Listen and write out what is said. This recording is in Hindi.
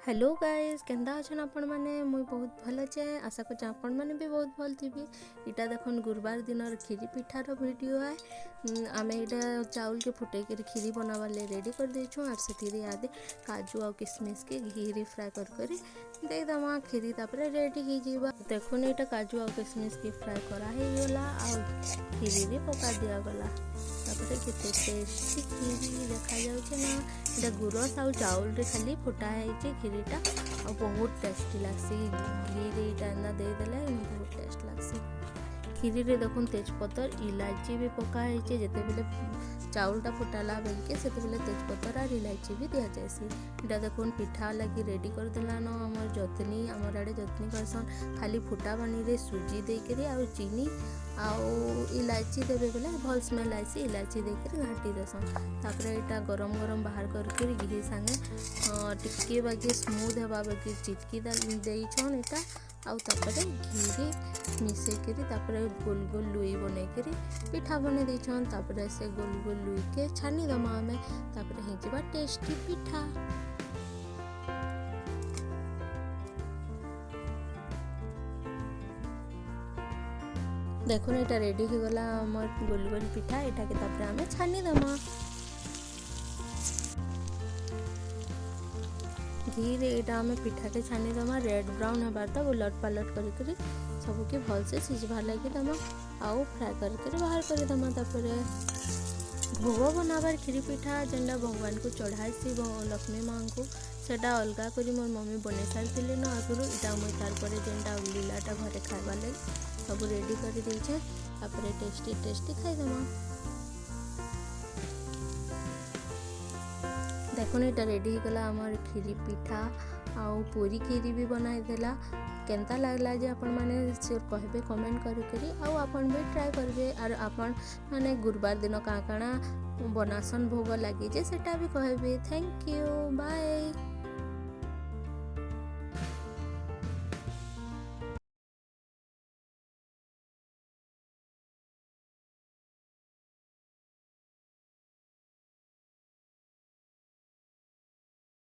हेलो गाइस केंदा अछन आपण माने मुई बहुत भल अच्छे आशा कर आपण माने भी बहुत भल थी। इटा देखन गुरुवार दिन खीरी पिठार वीडियो है। आमे इटा चाउल के फुटे कर खीरी बनावा ले रेडी कर देछो और सेठी आदे काजू और किशमिश के घी फ्राई कर दे दमा खीरी तापर रेडी हो जीवा। देखुन इटा काजू और किशमिश के फ्राई करा हे गला और खीरी रे पका दिया गला तापर केते टेस्टी खीरी देखा जाउछे ना। इटा गुरस और चाउल रे खाली फुटा है खीरीटा और बहुत टेस्टी लगसी। घी रे इटा दे देले बहुत टेस्ट लगसी। खीरी रे देखुन तेजपत्तर इलायची भी पका है जेते बेले चाउलटा फुटाला बेलके से बेले तेजपत्तर और इलायची भी दिया जाएसी। इटा देखुन पिठा लगी रेडी कर देलान हमर जतनी हमर आड़े जतनी करसन खाली फुटा पानी रे सुजी देकरी और चीनी आउ इलायची देवे बेले भल स्मेल आइसी। इलायची देकर घाटी देसन तापर इटा गरम गरम बाहर करके घी संगे टिके बाकी स्मूथ हेबा बाकी चिटकी देइछन इटा आउ तापर घी मिसे करी तापर गोल गोल लुई बने करी पिठा बने देइछन तापर से गोल गोल लुई के छानी दमा हमें तापर हिजबा टेस्टी पिठा। देखो इटा रेडी हो गला हमर गोल गोल पिठा इटा के तापर हमें छानी दमा। घी रे इटा हमें पिठा के छानी दमा रेड ब्राउन हबार तक उलट पलट करी सबके भल से सिझबार लगी दमा आउ फ्राई करके बाहर कर दमा। तापर भोग बनाबार खीरी पिठा जेनटा भगवान को चढ़ाई लक्ष्मी माँ को सेटा अलगा करी मोर मम्मी बने सारी न आगुरी इटा मुई तार पर जेनटा लीलाटा घरे खाइबार लगी सब रेडी कर देछे तापर टेस्टी टेस्टी खाइदमा। देखो इटा रेडी हो गला हमार खीरी पिठा आउ पूरी खीरी भी बनाई देला। केनता लागला जे आपण माने से कहबे कमेंट करी आउ आपण भी ट्राई करबे और आपण माने गुरुवार दिन काଣା बनासन भोग लगी जे सेटा भी कहबे। Thank you bye.